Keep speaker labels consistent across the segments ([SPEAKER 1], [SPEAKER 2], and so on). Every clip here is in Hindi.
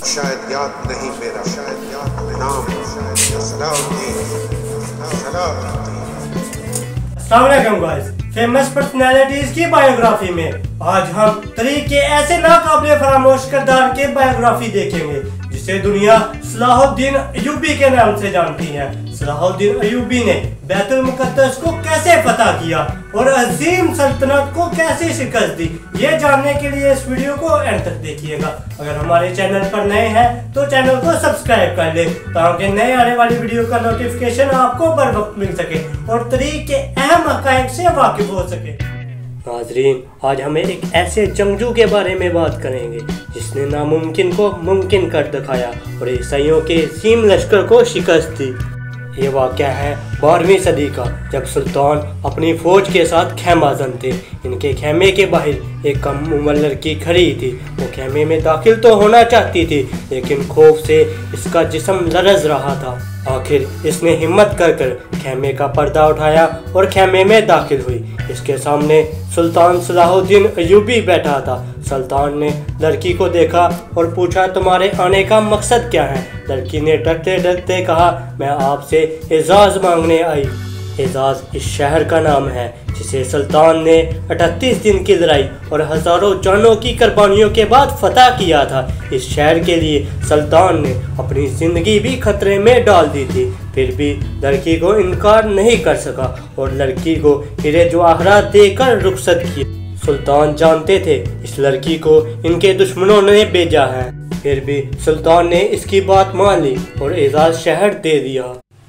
[SPEAKER 1] शायद याद नहीं मेरा, शायद याद नाम, शायद सलाहुद्दीन।
[SPEAKER 2] अस्सलाम वालेकुम गाइस, फेमस पर्सनालिटीज की बायोग्राफी में आज हम तरीक के ऐसे नाकाबिले फरामोश किरदार के बायोग्राफी देखेंगे जिसे दुनिया सलाहुद्दीन अय्यूबी के नाम से जानती है। सलाहुद्दीन अय्यूबी ने बैतुल मुक़द्दस को कैसे फतह किया और अजीम सल्तनत को कैसे शिकस्त दी, ये जानने के लिए इस वीडियो को एंड तक देखिएगा। अगर हमारे चैनल पर नए हैं तो चैनल को सब्सक्राइब कर ले ताकि नए आने वाली वीडियो का नोटिफिकेशन आपको बर वक्त मिल सके और तरीक के अहम हक़ाइक़ से वाकिफ हो सके। नाज़रीन, आज हमें एक ऐसे जंगजू के बारे में बात करेंगे जिसने नामुमकिन को मुमकिन कर दिखाया और ईसाइयों के अजीम लश्कर को शिकस्त दी। ये वाक़या है 12वीं सदी का, जब सुल्तान अपनी फ़ौज के साथ खैमाज़न थे। इनके खेमे के बाहर एक कम उम्र लड़की खड़ी थी। वो खेमे में दाखिल तो होना चाहती थी लेकिन खौफ से इसका जिस्म लरज़ रहा था। आखिर इसने हिम्मत कर खेमे का पर्दा उठाया और खेमे में दाखिल हुई। इसके सामने सुल्तान सलाहुद्दीन अय्यूबी बैठा था। सुल्तान ने लड़की को देखा और पूछा, तुम्हारे आने का मकसद क्या है? लड़की ने डरते डरते कहा, मैं आपसे एजाज़ मांगने आई। एजाज़ इस शहर का नाम है जिसे सुल्तान ने 38 दिन की लड़ाई और हज़ारों जानों की कुर्बानियों के बाद फतह किया था। इस शहर के लिए सुल्तान ने अपनी ज़िंदगी भी खतरे में डाल दी थी, फिर भी लड़की को इनकार नहीं कर सका और लड़की को हीरे जवाहरात देकर रुखसत किया। सुल्तान जानते थे इस लड़की को इनके दुश्मनों ने भेजा है, फिर भी सुल्तान ने इसकी बात मान ली और एजाज़ शहर दे दिया,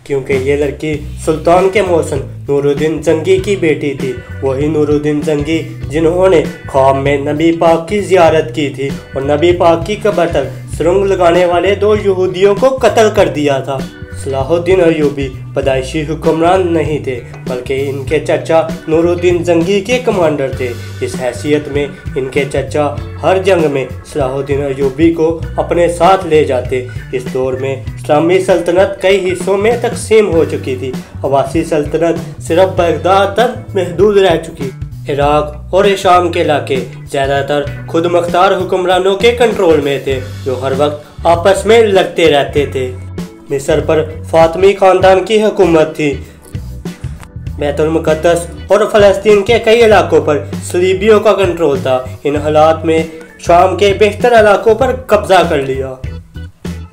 [SPEAKER 2] क्योंकि ये लड़की सुल्तान के मौसन नूरुद्दीन जंगी की बेटी थी। वही नूरुद्दीन जंगी जिन्होंने ख्वाब में नबी पाक की ज़ियारत की थी और नबी पाक की कब्र तक सुरंग लगाने वाले 2 यहूदियों को कत्ल कर दिया था। सलाहुद्दीन अय्यूबी पैदाइशी हुक्मरान नहीं थे बल्कि इनके चचा नूरुद्दीन जंगी के कमांडर थे। इस हैसियत में इनके चचा हर जंग में सलाहुद्दीन अय्यूबी को अपने साथ ले जाते। इस दौर में इस्लामी सल्तनत कई हिस्सों में तकसीम हो चुकी थी। अब्बासी सल्तनत सिर्फ बगदाद तक महदूद रह चुकी। इराक और शाम के इलाके ज़्यादातर खुद मुख्तार हुक्मरानों के कंट्रोल में थे जो हर वक्त आपस में लड़ते रहते थे। मिस्र पर फातमी खानदान की हुकूमत थी। बैतुल मुक़द्दस और फ़लस्तीन के कई इलाकों पर सलीबियों का कंट्रोल था। इन हालात में शाम के बेशतर इलाकों पर कब्जा कर लिया।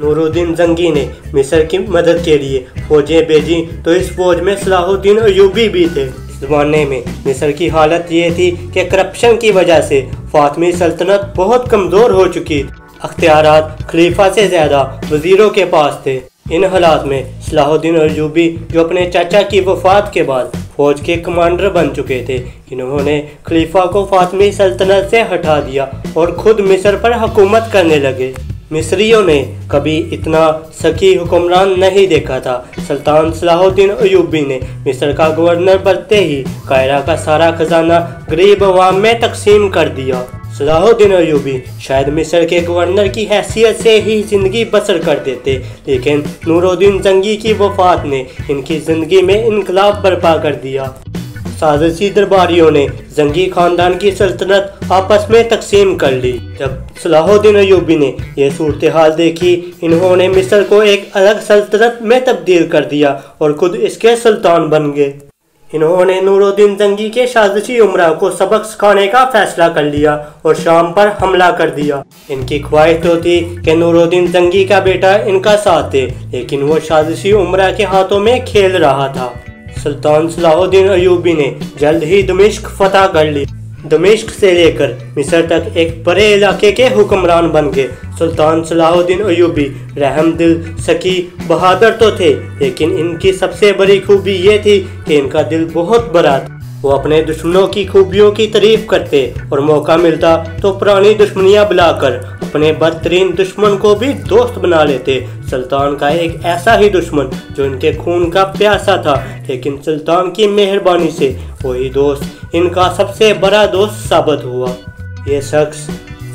[SPEAKER 2] नूरुद्दीन जंगी ने मिस्र की मदद के लिए फौजें भेजी तो इस फौज में सलाहुद्दीन अय्यूबी भी थे। इस ज़माने में मिस्र की हालत ये थी कि करप्शन की वजह से फातमी सल्तनत बहुत कमज़ोर हो चुकी। अख्तियारात खलीफा से ज़्यादा वज़ीरों के पास थे। इन हालात में सलाहुद्दीन अय्यूबी, जो अपने चाचा की वफ़ात के बाद फ़ौज के कमांडर बन चुके थे, इन्होंने खलीफा को फातमी सल्तनत से हटा दिया और ख़ुद मिस्र पर हुकूमत करने लगे। मिस्रियों ने कभी इतना सखी हुक्मरान नहीं देखा था। सुल्तान सलाहुद्दीन अय्यूबी ने मिस्र का गवर्नर बनते ही कायरा का सारा खजाना गरीब अवाम में तकसीम कर दिया। सलाहुद्दीन अय्यूबी शायद मिस्र के गवर्नर की हैसियत से ही ज़िंदगी बसर कर देते, लेकिन नूरुद्दीन जंगी की वफ़ात ने इनकी ज़िंदगी में इनकलाब बर्पा कर दिया। साजिशी दरबारियों ने जंगी खानदान की सल्तनत आपस में तकसीम कर ली। जब सलाहुद्दीन अय्यूबी ने यह सूरत हाल देखी, इन्होंने मिस्र को एक अलग सल्तनत में तब्दील कर दिया और खुद इसके सुल्तान बन गए। इन्होंने नूरुद्दीन जंगी के साजिशी उमरा को सबक सिखाने का फैसला कर लिया और शाम पर हमला कर दिया। इनकी ख्वाहिश तो थी कि नूरुद्दीन जंगी का बेटा इनका साथ दे, लेकिन वो साजिशी उमरा के हाथों में खेल रहा था। सुल्तान सलाहुद्दीन अय्यूबी ने जल्द ही दमिश्क फतह कर ली। दमिश्क से लेकर मिस्र तक एक बड़े इलाके के हुक्मरान बन गए। सुल्तान सलाहुद्दीन अय्यूबी रहमदिल, सकी, बहादुर तो थे, लेकिन इनकी सबसे बड़ी खूबी ये थी कि इनका दिल बहुत बड़ा था। वो अपने दुश्मनों की खूबियों की तारीफ करते और मौका मिलता तो पुरानी दुश्मनियाँ बुलाकर अपने बदतरीन दुश्मन को भी दोस्त बना लेते। सुल्तान का एक ऐसा ही दुश्मन जो इनके खून का प्यासा था, लेकिन सुल्तान की मेहरबानी से वही दोस्त इनका सबसे बड़ा दोस्त साबित हुआ। ये शख्स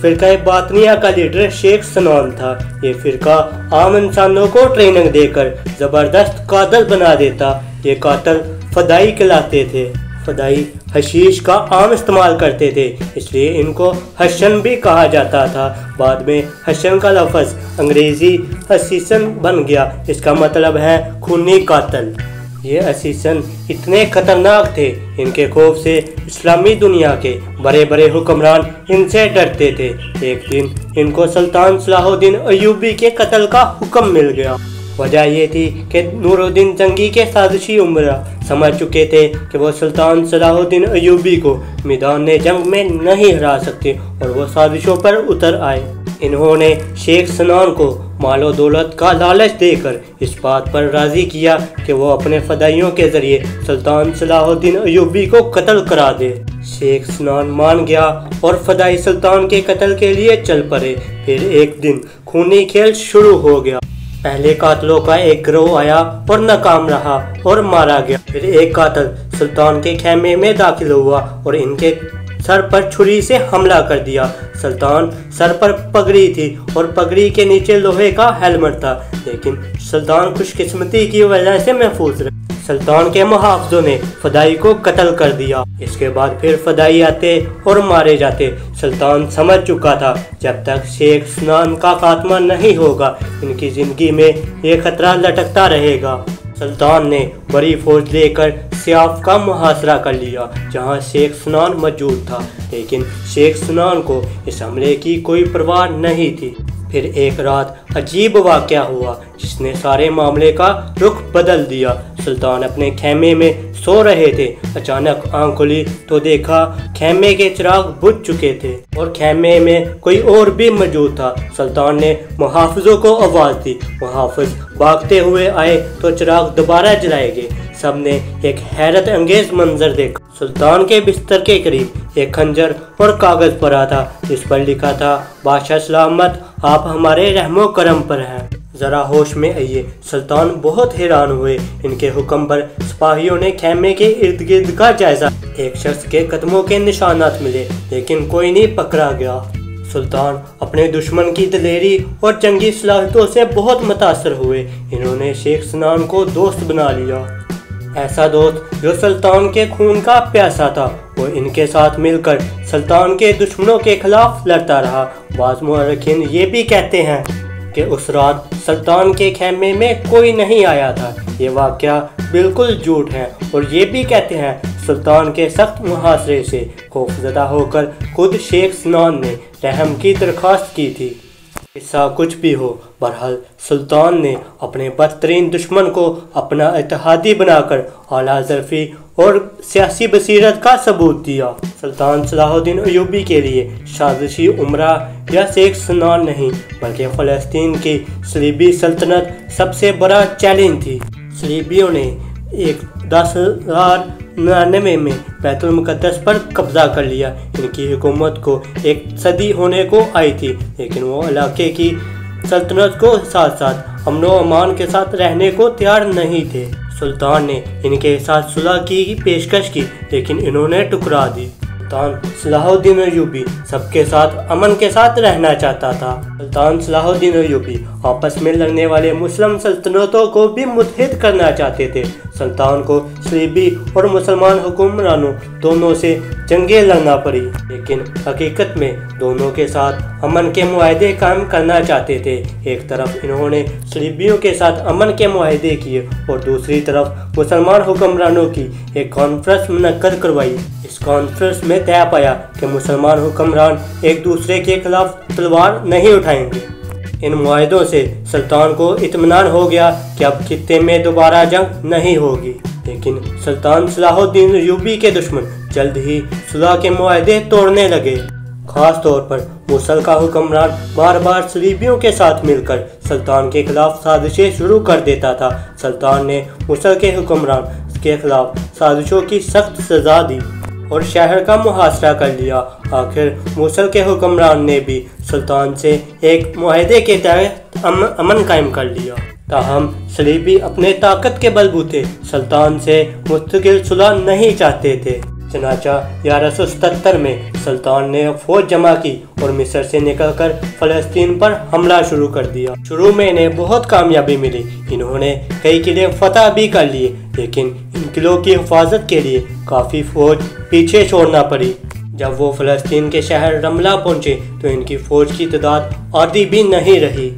[SPEAKER 2] फ़िरका बातनिया का लीडर शेख सनान था। ये फ़िरका आम इंसानों को ट्रेनिंग देकर ज़बरदस्त कातल बना देता। ये कातल फदाई कहलाते थे। फदाई हशीश का आम इस्तेमाल करते थे, इसलिए इनको हशन भी कहा जाता था। बाद में हशन का लफ्ज़ अंग्रेज़ी असीसन बन गया। इसका मतलब है खूनी कातल। ये असीसन इतने खतरनाक थे, इनके खौफ से इस्लामी दुनिया के बड़े बड़े हुक्मरान इनसे डरते थे। एक दिन इनको सुल्तान सलाहुद्दीन अय्यूबी के कत्ल का हुक्म मिल गया। वजह ये थी कि नूरुद्दीन जंगी के साजिशी उमरा समझ चुके थे कि वो सुल्तान सलाहुद्दीन अय्यूबी को मैदान जंग में नहीं हरा सकते और वो साजिशों पर उतर आए। इन्होंने शेख सनान को मालो दौलत का लालच देकर इस बात पर राज़ी किया कि वो अपने फदाइयों के ज़रिए सुल्तान सलाहुद्दीन अय्यूबी को कत्ल करा दे। शेख सनान मान गया और फदाई सुल्तान के कत्ल के लिए चल पड़े। फिर एक दिन खूनी खेल शुरू हो गया। पहले कातलों का एक गिरोह आया और नाकाम रहा और मारा गया। फिर एक कातल सुल्तान के खेमे में दाखिल हुआ और इनके सर पर छुरी से हमला कर दिया। सुल्तान सर पर पगड़ी थी और पगड़ी के नीचे लोहे का हेलमेट था, लेकिन सुल्तान खुशकिस्मती की वजह से महफूज रहे। सुल्तान के मुहाफिजों ने फदाई को कत्ल कर दिया। इसके बाद फिर फदाई आते और मारे जाते। सुल्तान समझ चुका था जब तक शेख सनान का खात्मा नहीं होगा, इनकी जिंदगी में ये खतरा लटकता रहेगा। सुल्तान ने बड़ी फौज लेकर सियाफ का मुहासरा कर लिया, जहां शेख सनान मौजूद था, लेकिन शेख सनान को इस हमले की कोई परवाह नहीं थी। फिर एक रात अजीब वाक़या हुआ जिसने सारे मामले का रुख बदल दिया। सुल्तान अपने खेमे में सो रहे थे। अचानक आंख खुली तो देखा खेमे के चिराग बुझ चुके थे और खेमे में कोई और भी मौजूद था। सुल्तान ने मुहाफिजों को आवाज़ दी। मुहाफिज भागते हुए आए तो चिराग दोबारा जलाए गए। सबने एक हैरत अंगेज मंजर देखा। सुल्तान के बिस्तर के करीब एक खंजर और कागज पड़ा था, जिस पर लिखा था, बादशाह सलामत, आप हमारे रहमो करम पर हैं। जरा होश में आइए। सुल्तान बहुत हैरान हुए। इनके हुक्म पर सिपाहियों ने खेमे के इर्द गिर्द का जायजा। एक शख्स के कदमों के निशानात मिले, लेकिन कोई नहीं पकड़ा गया। सुल्तान अपने दुश्मन की दिलेरी और जंगी सलाहियतों से बहुत मुतासर हुए। इन्होंने शेख सनान को दोस्त बना लिया, ऐसा दोस्त जो सुल्तान के खून का प्यासा था। वो इनके साथ मिलकर सुल्तान के दुश्मनों के खिलाफ लड़ता रहा। बाज़ मुअर्रिखीन ये भी कहते हैं कि उस रात सुल्तान के खेमे में कोई नहीं आया था। ये वाक़या बिल्कुल झूठ है। और ये भी कहते हैं सुल्तान के सख्त मुहासरे से खौफजदा होकर खुद शेख सनान ने रहम की दरख्वास्त की थी। ऐसा कुछ भी हो, बहरहाल सुल्तान ने अपने बदतरीन दुश्मन को अपना इत्तेहादी बनाकर आला ज़र्फ़ी और सियासी बसीरत का सबूत दिया। सुल्तान सलाहुद्दीन अय्यूबी के लिए साजिशी उमरा या शेख सनान नहीं, बल्कि फ़लस्तीन की सलीबी सल्तनत सबसे बड़ा चैलेंज थी। सलीबियों ने 1099 में बैतुल मुक़द्दस पर कब्ज़ा कर लिया। इनकी हुकूमत को एक सदी होने को आई थी, लेकिन वो इलाके की सल्तनत को साथ साथ अमन व अमान के साथ रहने को तैयार नहीं थे। सुल्तान ने इनके साथ सुलह की पेशकश की, लेकिन इन्होंने टुकरा दी। सुल्तान सलाहुद्दीन अय्यूबी सबके साथ अमन के साथ रहना चाहता था। सुल्तान सलाहुद्दीन अय्यूबी आपस में लड़ने वाले मुस्लिम सल्तनतों को भी मुत्तहिद करना चाहते थे। सुल्तान को सलीबी और मुसलमान हुक्मरानों दोनों से जंगें लड़ना पड़ी, लेकिन हकीकत में दोनों के साथ अमन के मुआहदे कायम करना चाहते थे। एक तरफ इन्होंने सलीबियों के साथ अमन के मुआहदे किए और दूसरी तरफ मुसलमान हुक्मरानों की एक कॉन्फ्रेंस मुनक्कद करवाई। इस कॉन्फ्रेंस में तय पाया कि मुसलमान हुक्मरान एक दूसरे के खिलाफ तलवार नहीं उठाएंगे। इन मुआहदों से सुल्तान को इत्मीनान हो गया कि अब खित्ते में दोबारा जंग नहीं होगी। लेकिन सुल्तान सलाहुद्दीन अय्यूबी के दुश्मन जल्द ही सुलह के मुआहदे तोड़ने लगे। खास तौर पर मूसल का हुक्मरान बार बार सलीबियों के साथ मिलकर सुल्तान के खिलाफ साजिशें शुरू कर देता था। सुल्तान ने मूसल के हुक्मरान के खिलाफ साजिशों की सख्त सजा दी और शहर का मुहासरा कर लिया। आखिर मूसल के हुक्मरान ने भी सुल्तान से एक मुआहदे के तहत अमन कायम कर लिया। ताहम सलीबी अपने ताकत के बलबूते सुल्तान से मुस्तकिल सुलह नहीं चाहते थे। चनाचा 1177 में सुल्तान ने फौज जमा की और मिस्र से निकलकर फलस्तीन पर हमला शुरू कर दिया। शुरू में इन्हें बहुत कामयाबी मिली, इन्होंने कई किले फतह भी कर लिए, लेकिन इन किलों की हिफाजत के लिए काफ़ी फौज पीछे छोड़ना पड़ी। जब वो फलस्तीन के शहर रमला पहुंचे तो इनकी फौज की तादाद आधी भी नहीं रही।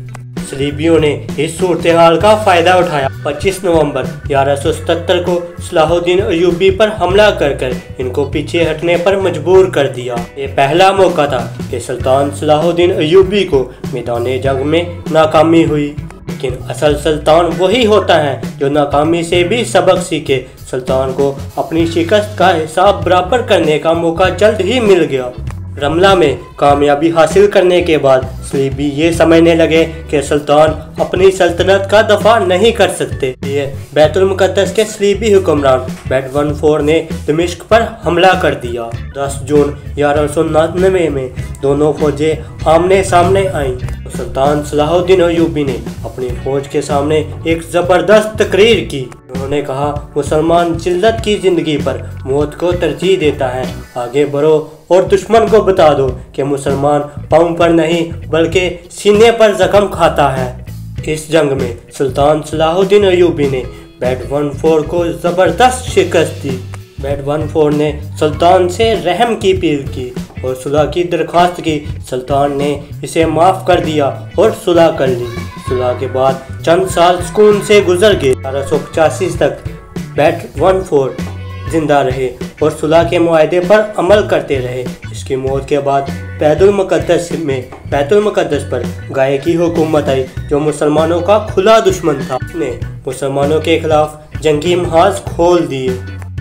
[SPEAKER 2] सलीबियों ने इस सूरत हाल का फ़ायदा उठाया। 25 नवंबर 1177 को सलाहुद्दीन अय्यूबी पर हमला कर इनको पीछे हटने पर मजबूर कर दिया। ये पहला मौका था कि सुल्तान सलाहुद्दीन अय्यूबी को मैदान जंग में नाकामी हुई, लेकिन असल सुल्तान वही होता है जो नाकामी से भी सबक सीखे। सुल्तान को अपनी शिकस्त का हिसाब बराबर करने का मौका जल्द ही मिल गया। रमला में कामयाबी हासिल करने के बाद सलीबी ये समझने लगे कि सुल्तान अपनी सल्तनत का दफा नहीं कर सकते। ये बैतुल मुकद्दस के सलीबी हुक्मरान बेट14 ने दमिश्क पर हमला कर दिया। 10 जून 1199 में दोनों फौजें आमने सामने आईं। सुल्तान सलाहुद्दीन अय्यूबी ने अपनी फौज के सामने एक जबरदस्त तकरीर की। उन्होंने कहा, मुसलमान जिल्लत की जिंदगी पर मौत को तरजीह देता है। आगे बढ़ो और दुश्मन को बता दो कि मुसलमान पाँव पर नहीं बल्कि सीने पर जख्म खाता है। इस जंग में सुल्तान सलाहुद्दीन अय्यूबी ने बेट14 को जबरदस्त शिकस्त दी। बेट14 ने सुल्तान से रहम की अपील की और सुलह की दरख्वास्त की। सुल्तान ने इसे माफ़ कर दिया और सुलह कर ली। सुलह के बाद चंद साल सुकून से गुजर गए। 1885 तक बेट14 जिंदा रहे और सुलह के मुआहदे पर अमल करते रहे। इसकी मौत के बाद बैतुल मुकद्दस पर गाय की हुकूमत आई, जो मुसलमानों का खुला दुश्मन था। उसने मुसलमानों के खिलाफ जंगी महाज खोल दिए।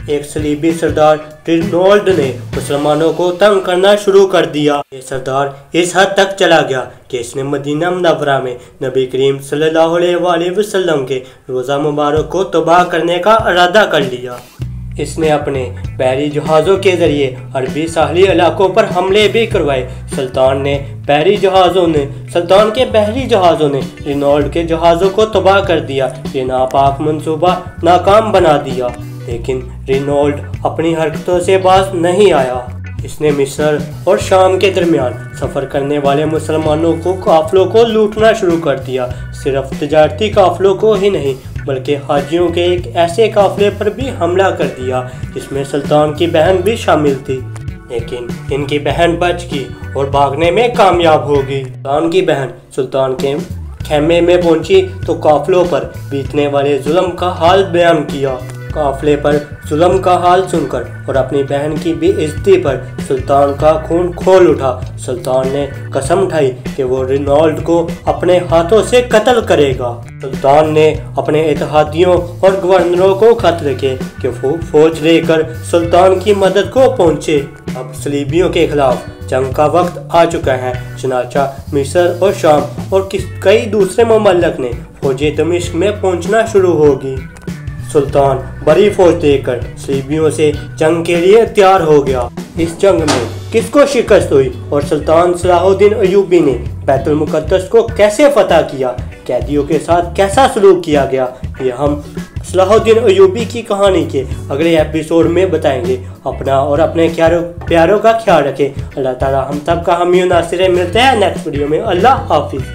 [SPEAKER 2] एक सलीबी सरदार रिनोल्ड ने मुसलमानों को तंग करना शुरू कर दिया। ये सरदार इस हद तक चला गया कि इसने मदीना मुनव्वरा में नबी करीम सल्लल्लाहु अलैहि वसल्लम के रोज़ा मुबारक को तबाह करने का इरादा कर लिया। इसने अपने बहरी जहाज़ों के ज़रिए अरबी साहली इलाकों पर हमले भी करवाए। सुल्तान के बहरी जहाज़ों ने रिनोल्ड के जहाज़ों को तबाह कर दिया। ये नापाक मंसूबा नाकाम बना दिया, लेकिन रिनोल्ड अपनी हरकतों से बाज नहीं आया। इसने मिस्र और शाम के दरमियान सफ़र करने वाले मुसलमानों को काफ़िलों को लूटना शुरू कर दिया। सिर्फ तजारती काफ़िलों को ही नहीं बल्कि हाजियों के एक ऐसे काफ़िले पर भी हमला कर दिया जिसमें सुल्तान की बहन भी शामिल थी, लेकिन इनकी बहन बच गई और भागने में कामयाब हो गई। सुल्तान की बहन सुल्तान के खेमे में पहुंची तो काफ़िलों पर बीतने वाले जुल्म का हाल बयान किया। काफ़िले पर जुल्म का हाल सुनकर और अपनी बहन की बेइज्जती पर सुल्तान का खून खोल उठा। सुल्तान ने कसम उठाई कि वो रिनोल्ड को अपने हाथों से कत्ल करेगा। सुल्तान ने अपने इत्तेहादियों और गवर्नरों को खत लिखे कि वो फौज लेकर सुल्तान की मदद को पहुँचे। अब सलीबियों के खिलाफ जंग का वक्त आ चुका है। चनाचा मिस्र और शाम और कई दूसरे ममलक ने फौजें दमिश्क में पहुँचना शुरू होगी। सुल्तान बड़ी फौज देकर सलीबियों से जंग के लिए तैयार हो गया। इस जंग में किसको शिकस्त हुई और सुल्तान सलाहुद्दीन अय्यूबी ने बैतुल मुकद्दस को कैसे फतह किया, कैदियों के साथ कैसा सलूक किया गया, ये हम सलाहुद्दीन अय्यूबी की कहानी के अगले एपिसोड में बताएंगे। अपना और अपने प्यारों का ख्याल रखें। अल्लाह ताला हम सब का हामी नासिर। मिलते हैं नेक्स्ट वीडियो में। अल्लाह हाफिज़।